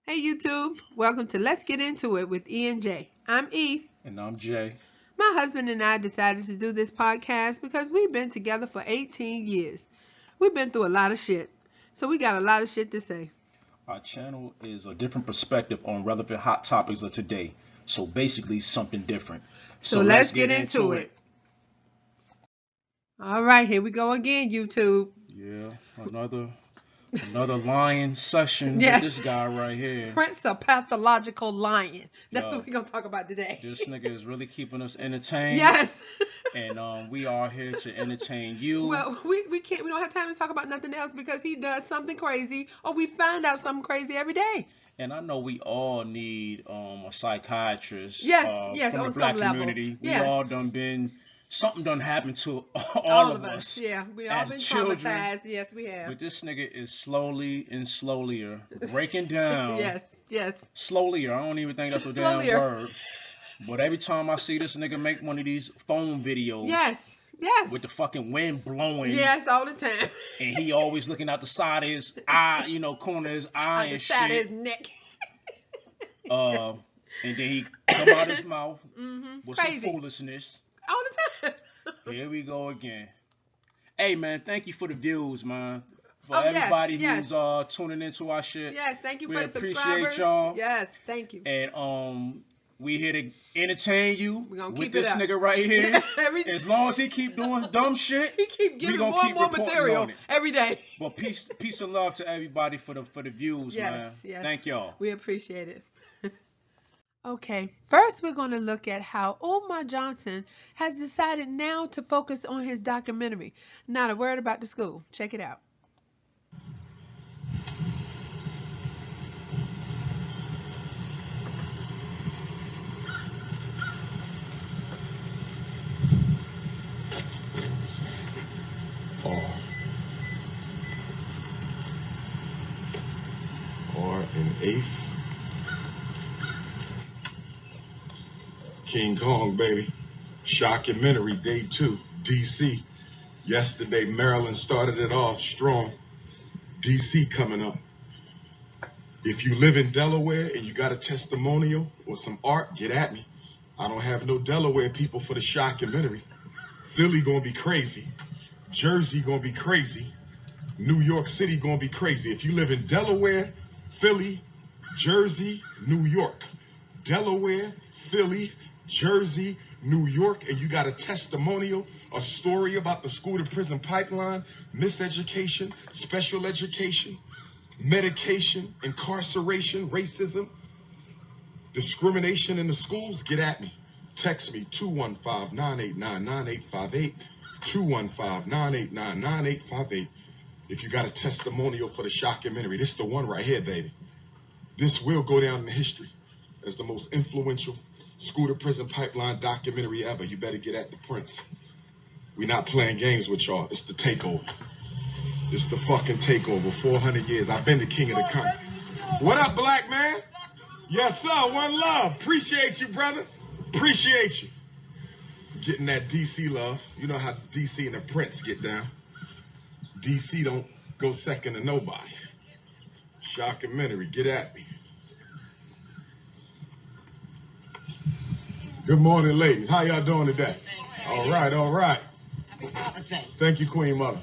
Hey YouTube, welcome to Let's Get Into It with E and J. I'm E. And I'm Jay. My husband and I decided to do this podcast because we've been together for 18 years. We've been through a lot of shit, so we got a lot of shit to say. Our channel is a different perspective on relevant hot topics of today. So basically something different. So let's get into it. All right, here we go again, YouTube. Yeah, another lying session Yes. with this guy right here. Prince of pathological lying. That's Yo, what we're going to talk about today. This nigga is really keeping us entertained. Yes. And we are here to entertain you. Well, we don't have time to talk about nothing else because he does something crazy or we find out something crazy every day. And I know we all need a psychiatrist. Yes, from on the black some level. community. Yes. We all something done happened to all of us. Yeah, we all been children. traumatized. Yes, we have. But this nigga is slowly and slowlier breaking down. Yes. Slowlier. I don't even think that's a damn word. But every time I see this nigga make one of these phone videos. Yes. With the fucking wind blowing. Yes, all the time. And he always looking out the side of his eye, corner of his eye and shit. Out the side of his neck. And then he come out his mouth with Crazy. some foolishness. All the time. Here we go again. Hey man, thank you for the views, man. For everybody who's tuning into our shit. Yes, thank you we for the subscribers. We appreciate y'all. Yes, thank you. And we here to entertain you with this nigga right here. As long as he keep doing dumb shit, he keep giving more and more material every day. But peace and love to everybody for the views, man. Yes. Thank y'all. We appreciate it. Okay, first we're going to look at how Umar Johnson has decided now to focus on his documentary. Not a word about the school. Check it out. R an eighth. King Kong, baby. Shockumentary, day 2, DC. Yesterday, Maryland started it off strong. DC coming up. If you live in Delaware and you got a testimonial or some art, get at me. I don't have no Delaware people for the shockumentary. Philly gonna be crazy. Jersey gonna be crazy. New York City gonna be crazy. If you live in Delaware, Philly, Jersey, New York. Delaware, Philly, Jersey, New York, and you got a testimonial, a story about the school to prison pipeline, miseducation, special education, medication, incarceration, racism, discrimination in the schools, get at me. Text me 215-989-9858, 215-989-9858. If you got a testimonial for the shockumentary, this is the one right here, baby. This will go down in history as the most influential school to prison pipeline documentary ever. You better get at the Prince. We're not playing games with y'all. It's the takeover. It's the fucking takeover. 400 years. I've been the king of the country. What up, black man? Yes, sir. One love. Appreciate you, brother. Appreciate you. Getting that DC love. You know how DC and the Prince get down. DC don't go second to nobody. Shockumentary. Get at me. Good morning, ladies. How y'all doing today? All right. Happy Father's Day. Thank you, Queen Mother.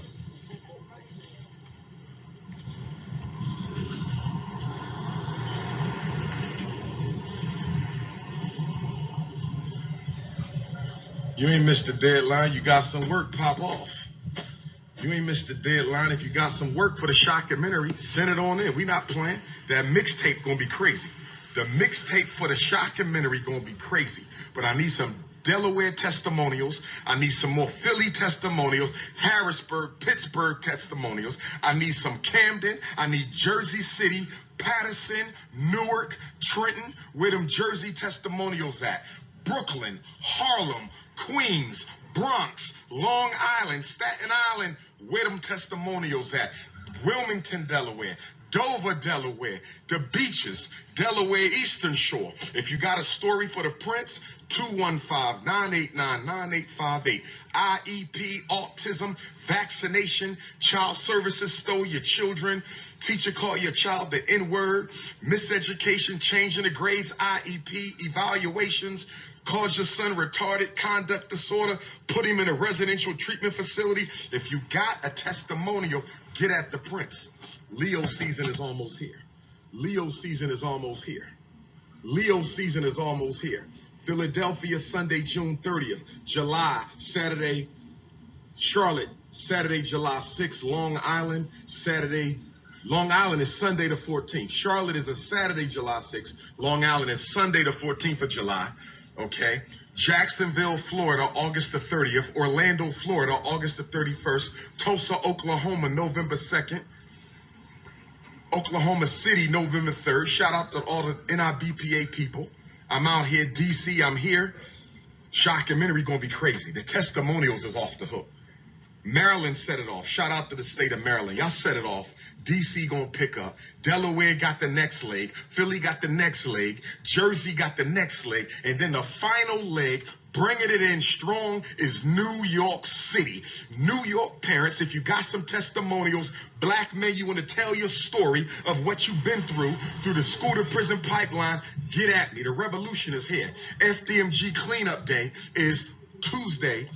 You ain't missed the deadline. You got some work, pop off. You ain't missed the deadline. If you got some work for the shockumentary, send it on in. We not playing. That mixtape gonna be crazy. The mixtape for the shockumentary gonna be crazy. But I need some Delaware testimonials. I need some more Philly testimonials, Harrisburg, Pittsburgh testimonials. I need some Camden. I need Jersey City, Patterson, Newark, Trenton. Where them Jersey testimonials at? Brooklyn, Harlem, Queens, Bronx, Long Island, Staten Island. Where them testimonials at? Wilmington, Delaware, Dover, Delaware, the beaches, Delaware Eastern Shore. If you got a story for the Prince, 215-989-9858. IEP, autism, vaccination, child services stole your children, teacher called your child the N-word, miseducation, changing the grades, IEP, evaluations, cause your son retarded, conduct disorder, put him in a residential treatment facility. If you got a testimonial, get at the Prince. Leo season is almost here. Leo season is almost here. Leo season is almost here. Philadelphia, Sunday, June 30th. July, Saturday, Charlotte, Saturday, July 6th. Long Island, Long Island is Sunday the 14th. Charlotte is a Saturday, July 6th. Long Island is Sunday the 14th of July. Okay. Jacksonville, Florida, August the 30th. Orlando, Florida, August the 31st. Tulsa, Oklahoma, November 2nd. Oklahoma City, November 3rd. Shout out to all the NIBPA people. I'm out here. DC, I'm here. Shockumentary gonna be crazy. The testimonials is off the hook. Maryland set it off. Shout out to the state of Maryland. Y'all set it off. DC gonna pick up. Delaware got the next leg. Philly got the next leg. Jersey got the next leg. And then the final leg, bringing it in strong, is New York City. New York parents, if you got some testimonials, black men, you want to tell your story of what you've been through the school to prison pipeline, get at me. The revolution is here. FDMG cleanup day is Tuesday,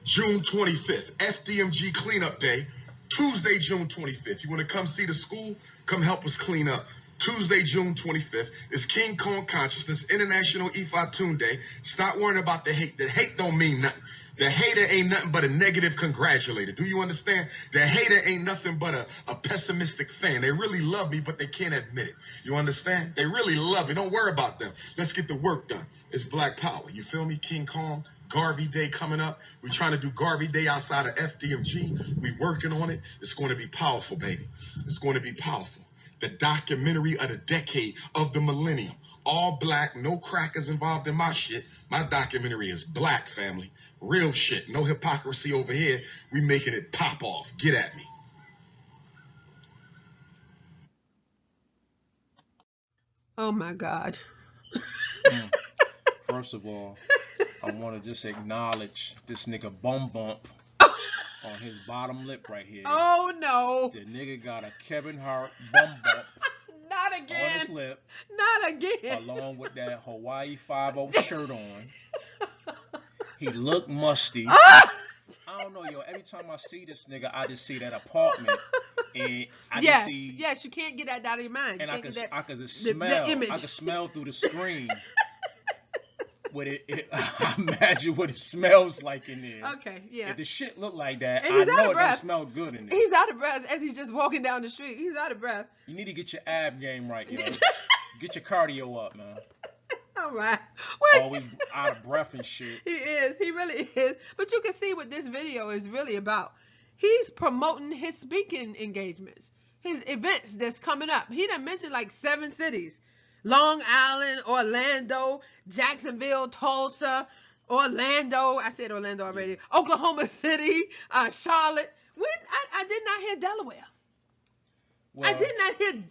June 25th. FDMG cleanup day, Tuesday, June 25th. You want to come see the school? Come help us clean up. Tuesday, June 25th is King Kong Consciousness International Ifa Tune Day. Stop worrying about the hate. The hate don't mean nothing. The hater ain't nothing but a negative congratulator. Do you understand? The hater ain't nothing but a pessimistic fan. They really love me, but they can't admit it. You understand? They really love me. Don't worry about them. Let's get the work done. It's Black Power. You feel me? King Kong, Garvey Day coming up. We're trying to do Garvey Day outside of FDMG. We working on it. It's going to be powerful, baby. It's going to be powerful. The documentary of the decade, of the millennium. All black, no crackers involved in my shit. My documentary is black, family. Real shit. No hypocrisy over here. We making it pop off. Get at me. Oh my God. First of all, I want to just acknowledge this nigga bum bump on his bottom lip right here. Oh no. The nigga got a Kevin Hart bum bump. Not again. On his lip. Not again. Along with that Hawaii 5-0 shirt on. He looked musty. I don't know, yo. Every time I see this nigga, I just see that apartment. And I just see. Yes, you can't get that out of your mind. And I could smell. The image. I could smell through the screen. I imagine what it smells like in there. Okay, yeah. If the shit look like that, I know it don't smell good in there. He's out of breath as he's just walking down the street. He's out of breath. You need to get your ab game right, yo. Get your cardio up, man. All right. Always out of breath and shit. He is. He really is. But you can see what this video is really about. He's promoting his speaking engagements, his events that's coming up. He done mentioned like 7 cities. Long Island, Orlando, Jacksonville, Tulsa, Orlando. I said Orlando already. Oklahoma City, Charlotte. I did not hear Delaware. Well, I did not hear.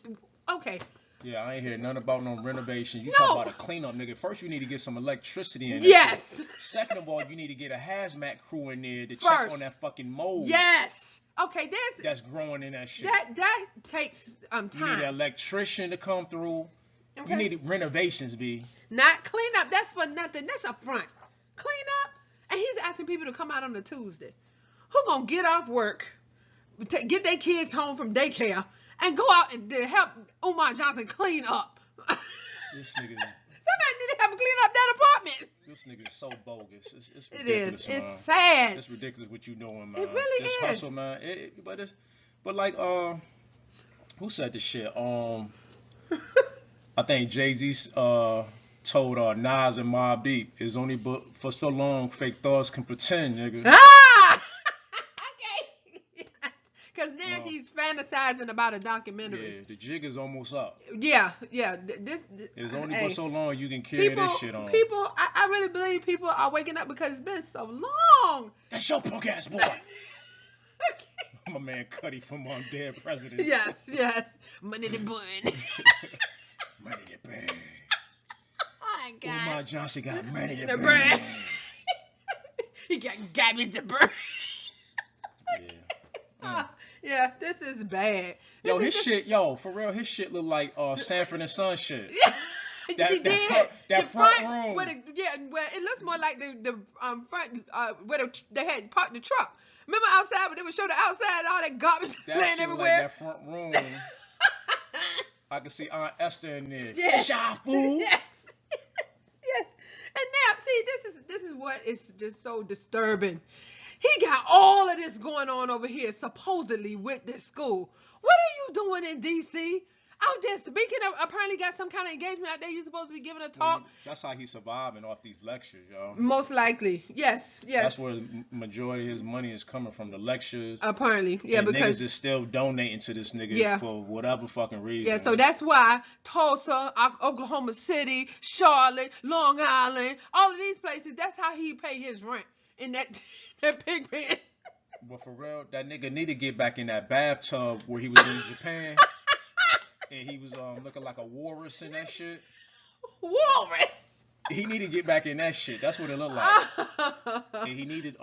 Okay. Yeah, I ain't hear nothing about no renovation. You talk about a cleanup, nigga. First, you need to get some electricity in there. Yes. Second of all, you need to get a hazmat crew in there to check on that fucking mold. Yes. Okay, that's growing in that shit. That takes time. You need an electrician to come through. Okay. You need renovations, B. Not clean up. That's for nothing. That's a front. Clean up. And he's asking people to come out on a Tuesday. Who gonna get off work, get their kids home from daycare, and go out and help Umar Johnson clean up? This nigga is... Somebody need to help him clean up that apartment. This nigga is so bogus. It's ridiculous. It is. Man. It's sad. It's ridiculous what you doing, man. It really this is. Hustle, man. But like, who said this shit? I think Jay-Z told Nas and Mobb Deep, it's only but for so long fake thugs can pretend, nigga. Ah! Okay. Because now he's fantasizing about a documentary. Yeah, the jig is almost up. Yeah. It's only for so long you can carry this shit on. I really believe people are waking up because it's been so long. That's your punk ass boy. My man Cuddy from Dead Presidents. Yes. Money to burn. Money to burn. Oh my God. Umar Johnson got money to The burn. burn. He got garbage to burn. Yeah. Yeah, this is bad. Yo, his shit, for real, his shit look like Sanford and Son shit. That front room. where it looks more like the front where they had parked the truck. Remember outside when they would show the outside and all that garbage laying everywhere? Like that front room. I can see Aunt Esther in there. Yeah. Shy fool. Yes. And now, see, this is what is just so disturbing. He got all of this going on over here, supposedly with this school. What are you doing in D.C.? Out there speaking of, apparently got some kind of engagement out there. You supposed to be giving a talk. That's how he's surviving off these lectures, yo. Most likely, yes. That's where the majority of his money is coming from, the lectures. Apparently, yeah, and because niggas is still donating to this nigga for whatever fucking reason. Yeah, so that's why Tulsa, Oklahoma City, Charlotte, Long Island, all of these places, that's how he pay his rent in that pig pen. But for real, that nigga need to get back in that bathtub where he was in Japan. And he was looking like a walrus in that shit. Walrus? He need to get back in that shit. That's what it looked like. And he needed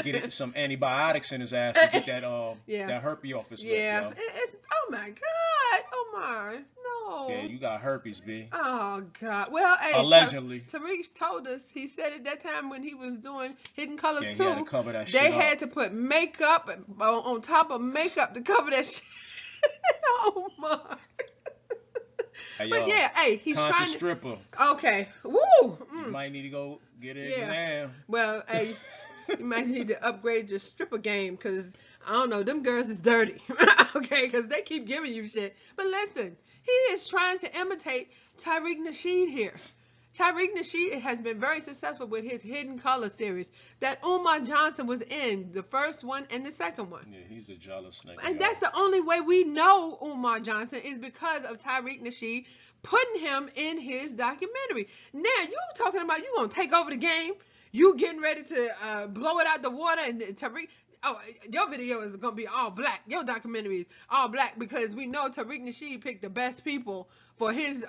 get some antibiotics in his ass to get that herpes off his lip. Yeah. It's, oh my God, Omar, no. Yeah, you got herpes, B. Oh God. Well, hey, allegedly. Tariq told us. He said at that time when he was doing Hidden Colors yeah, too. He had to cover that they shit had up. to put makeup on top of makeup to cover that shit. Oh my. Hey, but yeah, hey, he's trying to. Stripper. Okay. Woo. You might need to go get it exam. Well, hey, you might need to upgrade your stripper game because I don't know, them girls is dirty. Okay, because they keep giving you shit. But listen, he is trying to imitate Tariq Nasheed here. Tariq Nasheed has been very successful with his Hidden Color series that Umar Johnson was in, the first one and the second one. Yeah, he's a jealous nigga. And that's the only way we know Umar Johnson is because of Tariq Nasheed putting him in his documentary. Now, you talking about you going to take over the game? You getting ready to blow it out the water and Tariq... Oh, your video is going to be all black. Your documentary is all black because we know Tariq Nasheed picked the best people for his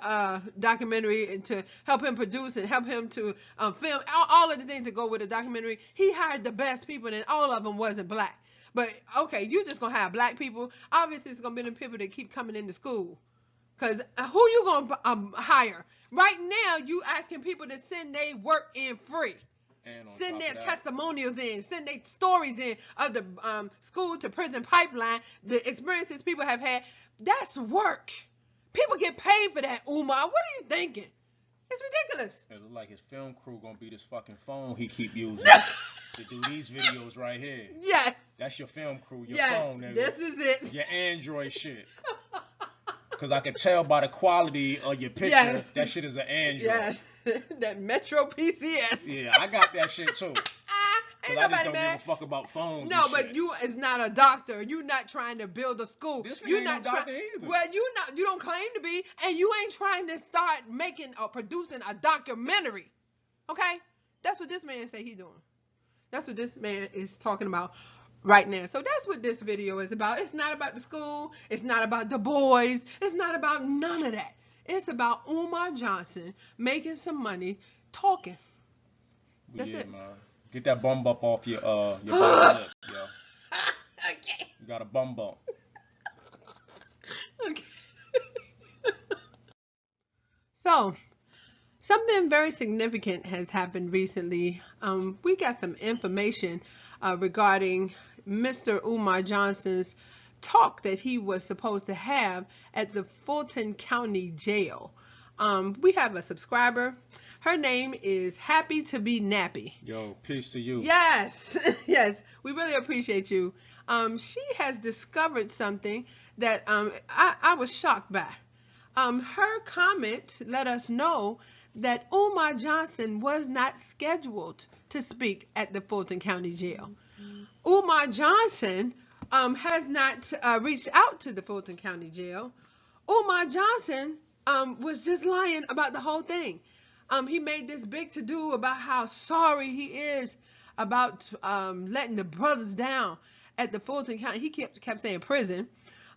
documentary and to help him produce and help him to film all of the things that go with the documentary. He hired the best people and all of them wasn't black. But, okay, you just going to have black people. Obviously, it's going to be the people that keep coming into school. Because who you going to hire? Right now, you asking people to send their work in free. Send their testimonials in, send their stories in of the school to prison pipeline, the experiences people have had. That's work. People get paid for that, Umar. What are you thinking? It's ridiculous. It look like his film crew gonna be this fucking phone he keep using to do these videos right here. Yes. That's your film crew, your yes, phone, nigga. This is it. Your Android shit. Because I can tell by the quality of your picture, that shit is an Android. Yes, that Metro PCS. Yeah, I got that shit too. Because I just don't give a fuck about phones. No, and but shit. you is not a doctor. You're not trying to build a school. This You're ain't not no doctor either. Well, you don't claim to be, and you ain't trying to start making or producing a documentary. Okay, that's what this man say he doing. That's what this man is talking about right now. So that's what this video is about. It's not about the school. It's not about the boys. It's not about none of that. It's about Umar Johnson making some money talking. That's it. Man. Get that bum bump off your bottom lip, yo. Okay. You got a bum bump. Okay. So, something very significant has happened recently. We got some information regarding Mr. Umar Johnson's talk that he was supposed to have at the Fulton County Jail. We have a subscriber. Her name is Happy to be Nappy. Yo, peace to you. Yes, yes, we really appreciate you. She has discovered something that I was shocked by. Her comment let us know that Umar Johnson was not scheduled to speak at the Fulton County Jail. Umar Johnson has not reached out to the Fulton County Jail. Umar Johnson was just lying about the whole thing. He made this big to-do about how sorry he is about letting the brothers down. at the Fulton County. He kept saying prison.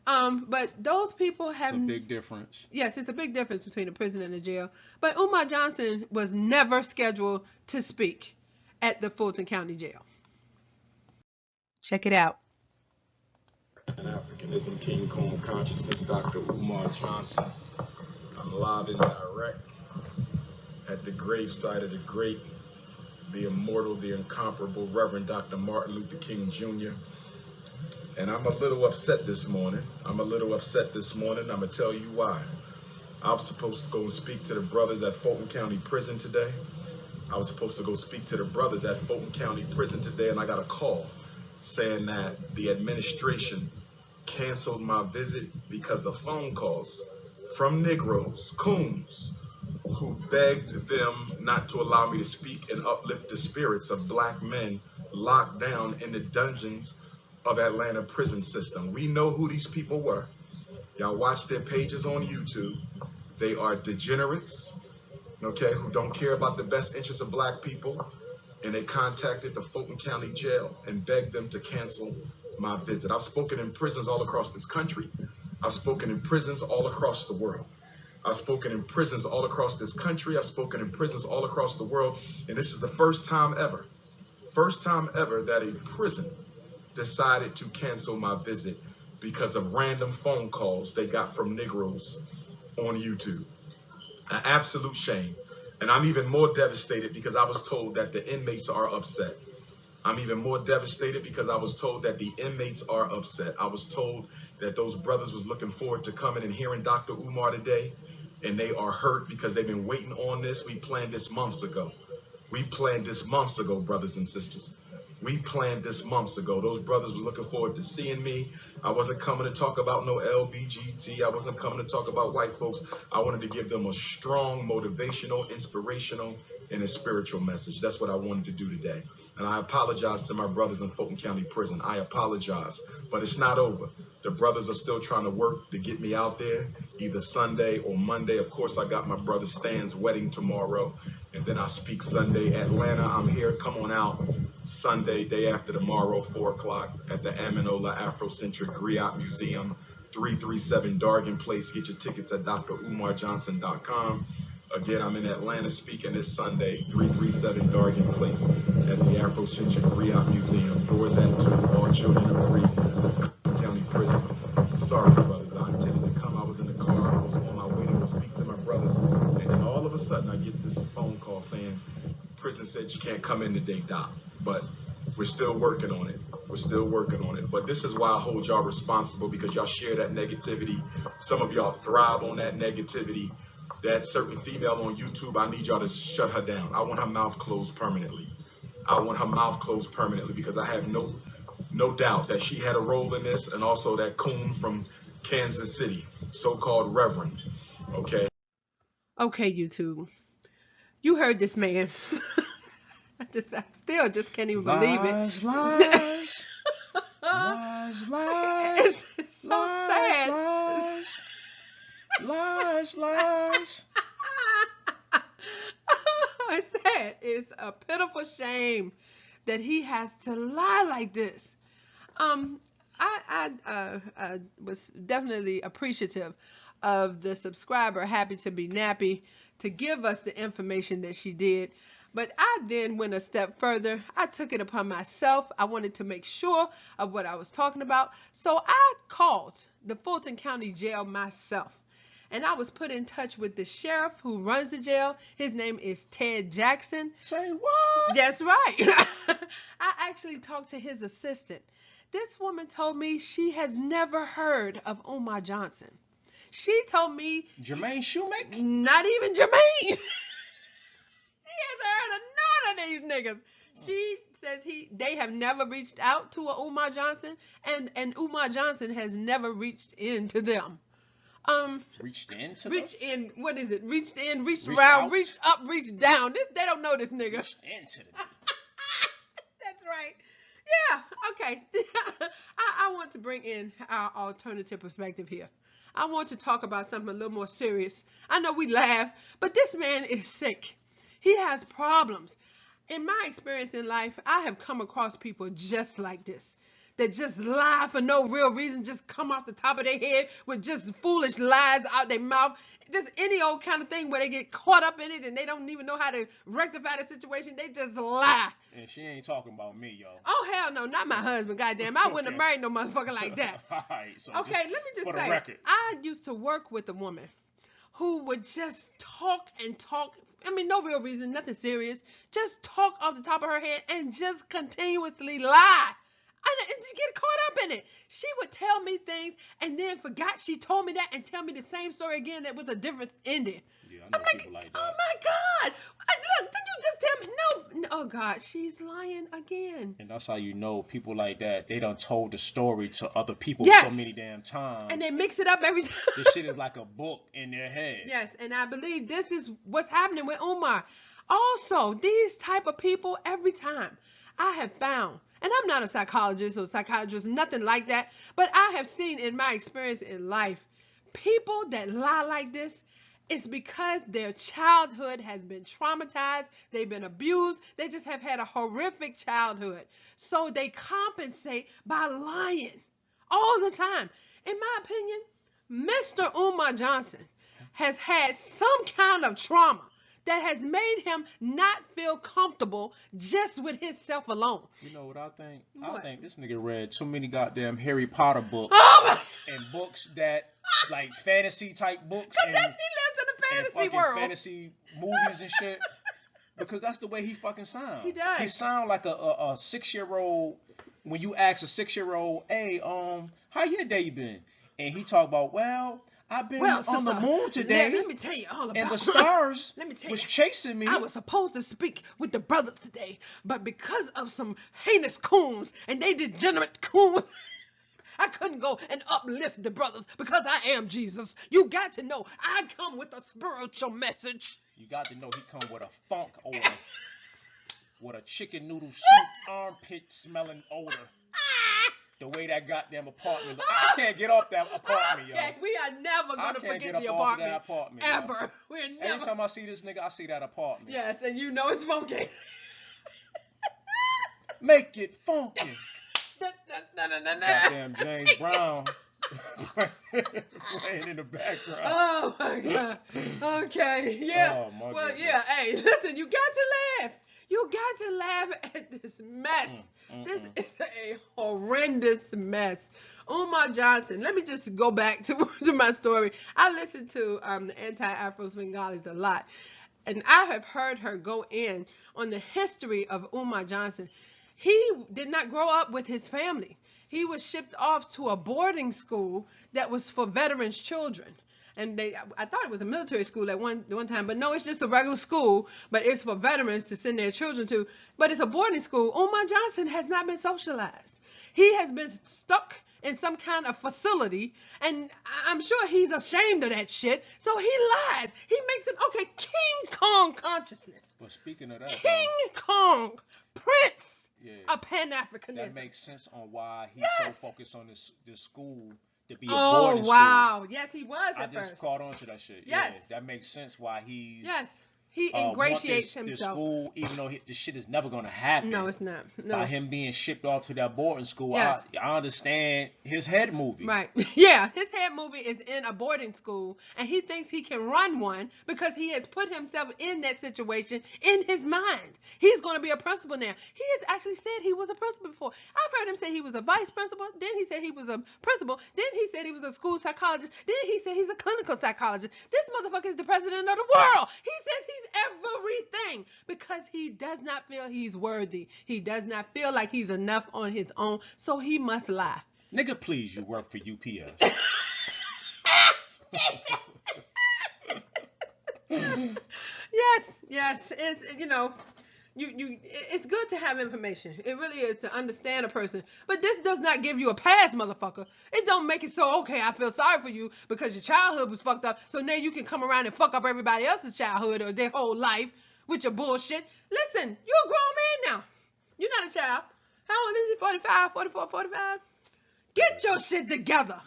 But those people have. It's a big difference. Yes, it's a big difference between a prison and a jail. But Umar Johnson was never scheduled to speak at the Fulton County Jail. Check it out. Pan-Africanism, King Kong Consciousness, Dr. Umar Johnson. I'm live and direct at the gravesite of the great, the immortal, the incomparable Reverend Dr. Martin Luther King Jr. And I'm a little upset this morning. I'm going to tell you why. I was supposed to go and speak to the brothers at Fulton County Prison today. And I got a call saying that the administration canceled my visit because of phone calls from Negroes, coons, who begged them not to allow me to speak and uplift the spirits of black men locked down in the dungeons of Atlanta prison system. We know who these people were. Y'all watch their pages on YouTube. They are degenerates, okay, who don't care about the best interests of black people. And they contacted the Fulton County Jail and begged them to cancel my visit. I've spoken in prisons all across this country. I've spoken in prisons all across the world. I've spoken in prisons all across this country. I've spoken in prisons all across the world. And this is the first time ever that a prison decided to cancel my visit because of random phone calls they got from Negroes on YouTube. An absolute shame. And I'm even more devastated because I was told that the inmates are upset. I was told that those brothers was looking forward to coming and hearing Dr. Umar today, and they are hurt because they've been waiting on this. We planned this months ago, brothers and sisters. We planned this months ago. Those brothers were looking forward to seeing me. I wasn't coming to talk about no LBGT. I wasn't coming to talk about white folks. I wanted to give them a strong, motivational, inspirational, and a spiritual message. That's what I wanted to do today. And I apologize to my brothers in Fulton County Prison. I apologize, but it's not over. The brothers are still trying to work to get me out there, either Sunday or Monday. Of course, I got my brother Stan's wedding tomorrow, and then I speak Sunday, Atlanta. I'm here. Come on out Sunday, day after tomorrow, 4 o'clock at the Aminola Afrocentric Griot Museum, 337 Dargan Place. Get your tickets at drumarjohnson.com. Again, I'm in Atlanta speaking this Sunday, 337 Dargan Place at the Afrocentric Griot Museum. Doors at 2. All children are free. County Prison. Sorry, brothers. I intended to come. I was in the car. I was on my way to go speak to my brothers. And then all of a sudden, I get this phone call saying, prison said you can't come in today, Doc. But we're still working on it. But this is why I hold y'all responsible, because y'all share that negativity. Some of y'all thrive on that negativity. That certain female on YouTube, I need y'all to shut her down. I want her mouth closed permanently. Because I have no doubt that she had a role in this, and also that coon from Kansas City, so-called Reverend. Okay, YouTube. You heard this man. I still just can't even believe it. Lies. It's so sad. Lies. It's sad. It's a pitiful shame that he has to lie like this. I was definitely appreciative of the subscriber, Happy to be Nappy, to give us the information that she did. But I then went a step further. I took it upon myself. I wanted to make sure of what I was talking about. So I called the Fulton County Jail myself. And I was put in touch with the sheriff who runs the jail. His name is Ted Jackson. Say what? That's right. I actually talked to his assistant. This woman told me she has never heard of Umar Johnson. She told me... Jermaine Shoemaker? Not even Jermaine. He hasn't heard of none of these niggas. She says they have never reached out to a Umar Johnson, and Umar Johnson has never reached into them. Reached into reached in, what is it? Reached in, reached Reached around, out? reached up, reached down. They don't know this nigga. Reached into the That's right. Yeah, okay. I want to bring in our alternative perspective here. I want to talk about something a little more serious. I know we laugh, but this man is sick. He has problems. In my experience in life, I have come across people just like this. that just lie for no real reason, just come off the top of their head with just foolish lies out their mouth. Just any old kind of thing where they get caught up in it and they don't even know how to rectify the situation. They just lie. And she ain't talking about me, yo. Oh, hell no, not my husband, goddamn. I wouldn't have married no motherfucker like that. All right, so Okay, let me just for the say, record. I used to work with a woman who would just talk and talk. I mean, no real reason, nothing serious. Just talk off the top of her head and just continuously lie. And just get caught up in it. She would tell me things and then forgot she told me that and tell me the same story again that was a different ending. Yeah, I know I'm people like that. oh my God. Look, didn't you just tell me? No. Oh God, she's lying again. And that's how you know people like that, they done told the story to other people Yes. so many damn times. And they mix it up every time. This shit is like a book in their head. Yes, and I believe this is what's happening with Umar. Also, these type of people, every time I have found, and I'm not a psychologist or psychiatrist, nothing like that, but I have seen in my experience in life, people that lie like this, it's because their childhood has been traumatized, they've been abused, they just have had a horrific childhood. So they compensate by lying all the time. In my opinion, Mr. Umar Johnson has had some kind of trauma that has made him not feel comfortable just with himself alone. You know what I think? What? I think this nigga read too many goddamn Harry Potter books Oh my! and books that like fantasy type books Because and, he lives in a and fantasy fucking world. fantasy movies and shit. Because that's the way he fucking sounds. He does. He sound like a 6-year-old when you ask a 6-year-old, hey, how your day been? And he talk about, well, I've been on sister, the moon today. Let me tell you all about And the stars Let me tell was you. chasing me. I was supposed to speak with the brothers today, but because of some heinous coons and they degenerate coons, I couldn't go and uplift the brothers because I am Jesus. You got to know I come with a spiritual message. You got to know he come with a funk odor. With a chicken noodle soup armpit smelling odor. The way that goddamn apartment look. I can't get off that apartment, yo. Okay, we are never I going to can't forget get the up off of apartment. that apartment. Ever. Yo. We're Every never. time I see this nigga, I see that apartment. Yes, and you know it's funky. Make it funky. No. Goddamn James Brown playing in the background. Oh my God. Okay. Yeah. Oh, my well, goodness. yeah. Hey, listen. You got to laugh. You got to laugh at this mess. This is a horrendous mess. Umar Johnson. Let me just go back to my story. I listen to the anti-Afro Swingalis a lot, and I have heard her go in on the history of Umar Johnson. He did not grow up with his family. He was shipped off to a boarding school that was for veterans' children. And I thought it was a military school at one time, but no, it's just a regular school, but it's for veterans to send their children to. But it's a boarding school. Umar Johnson has not been socialized. He has been stuck in some kind of facility, and I'm sure he's ashamed of that shit. So he lies. He makes it, okay, King Kong consciousness. But speaking of that, King Kong, Prince yeah, of Pan-Africanism. that makes sense on why he's Yes. so focused on this school to be a Oh, boarding wow. Yes, he was school. I at just first. caught on to that shit. Yes. Yeah, that makes sense why he's Yes. He want ingratiates this himself. school, even though this shit is never gonna happen. No, it's not. No. By him being shipped off to that boarding school, Yes. I understand his head movie. Right. Yeah, his head movie is in a boarding school, and he thinks he can run one because he has put himself in that situation in his mind. He's going to be a principal now. He has actually said he was a principal before. I've heard him say he was a vice principal. Then he said he was a principal. Then he said he was a school psychologist. Then he said he's a clinical psychologist. This motherfucker is the president of the world. He says he's everything because he does not feel he's worthy. He does not feel like he's enough on his own, so he must lie. Nigga, please, you work for UPS. Yes, it's it's good to have information. It really is to understand a person. But this does not give you a pass, motherfucker. It don't make it so, okay, I feel sorry for you because your childhood was fucked up, so now you can come around and fuck up everybody else's childhood or their whole life with your bullshit. Listen, you're a grown man now. You're not a child. How old is he? 45, 44, 45? Get your shit together.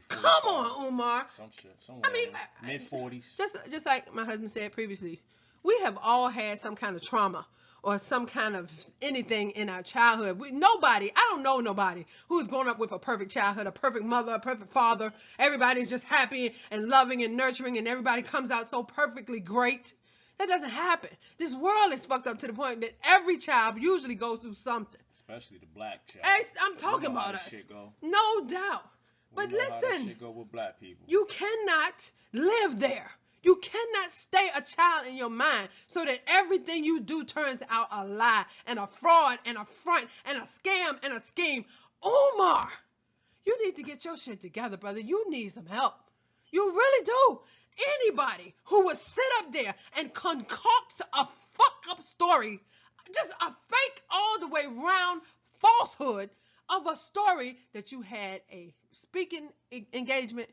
Come on, Umar. Some shit. I mean, mid-40s. Just like my husband said previously, we have all had some kind of trauma or some kind of anything in our childhood. Nobody, I don't know nobody who's grown up with a perfect childhood, a perfect mother, a perfect father. Everybody's just happy and loving and nurturing, and everybody comes out so perfectly great. That doesn't happen. This world is fucked up to the point that every child usually goes through something. Especially the black child. I'm talking about us. No doubt. But listen, how that shit go with black people. You cannot live there. You cannot stay a child in your mind so that everything you do turns out a lie and a fraud and a front and a scam and a scheme. Umar, you need to get your shit together, brother. You need some help. You really do. Anybody who would sit up there and concoct a fuck up story, just a fake all the way round falsehood of a story that you had a speaking engagement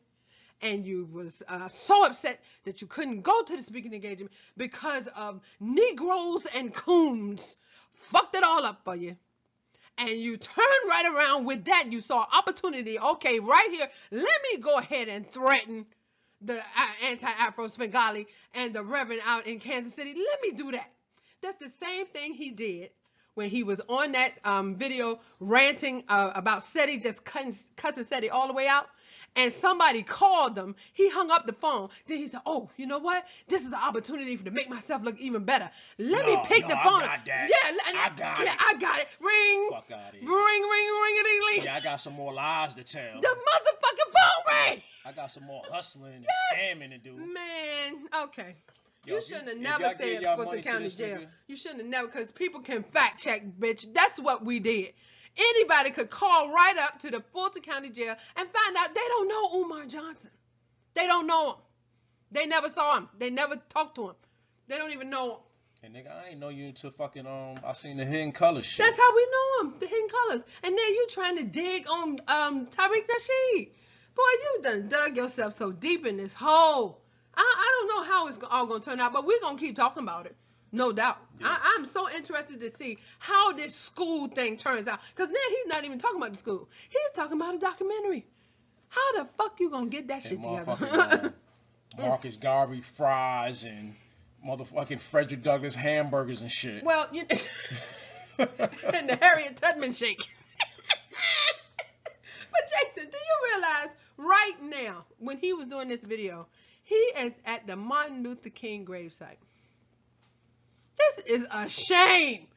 and you was so upset that you couldn't go to the speaking engagement because of Negroes and coons fucked it all up for you. And you turned right around with that. You saw opportunity. Okay, right here, let me go ahead and threaten the anti-Afro Svengali and the Reverend out in Kansas City. Let me do that. That's the same thing he did when he was on that video ranting about SETI, just cussing SETI all the way out. And somebody called him. He hung up the phone. Then he said, oh, you know what? This is an opportunity to make myself look even better. Let me pick the phone. I got that. I got it. Ring. Fuck out of here. Ring-a-ding-ling. Yeah, I got some more lies to tell. The motherfucking phone rang. I got some more hustling and scamming to do. Man, okay. Yo, you shouldn't have never said Fulton County Jail. You shouldn't have never, because people can fact check, bitch. That's what we did. Anybody could call right up to the Fulton County Jail and find out they don't know Umar Johnson. They don't know him. They never saw him. They never talked to him. They don't even know him. And nigga, I ain't know you until fucking I seen the Hidden Colors shit. That's how we know him, the Hidden Colors. And then you trying to dig on Tariq Nasheed. Boy, you done dug yourself so deep in this hole. I don't know how it's all going to turn out, but we're going to keep talking about it. No doubt. Yeah. I'm so interested to see how this school thing turns out. Because now he's not even talking about the school. He's talking about a documentary. How the fuck you going to get that shit together? Marcus Garvey fries and motherfucking Frederick Douglass hamburgers and shit. Well, and the Harriet Tubman shake. But Jason, do you realize right now, when he was doing this video, he is at the Martin Luther King gravesite. This is a shame.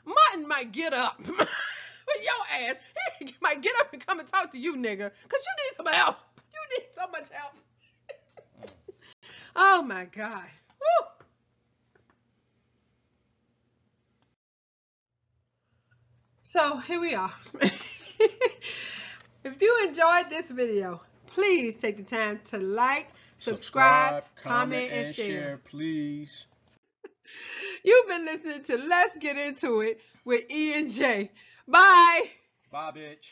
Martin might get up with your ass. He might get up and come and talk to you, nigga, because you need some help. You need so much help. Oh, my God. Woo. So, here we are. If you enjoyed this video, please take the time to like, subscribe, comment, and share. Please. You've been listening to Let's Get Into It with E and J. Bye. Bye, bitch.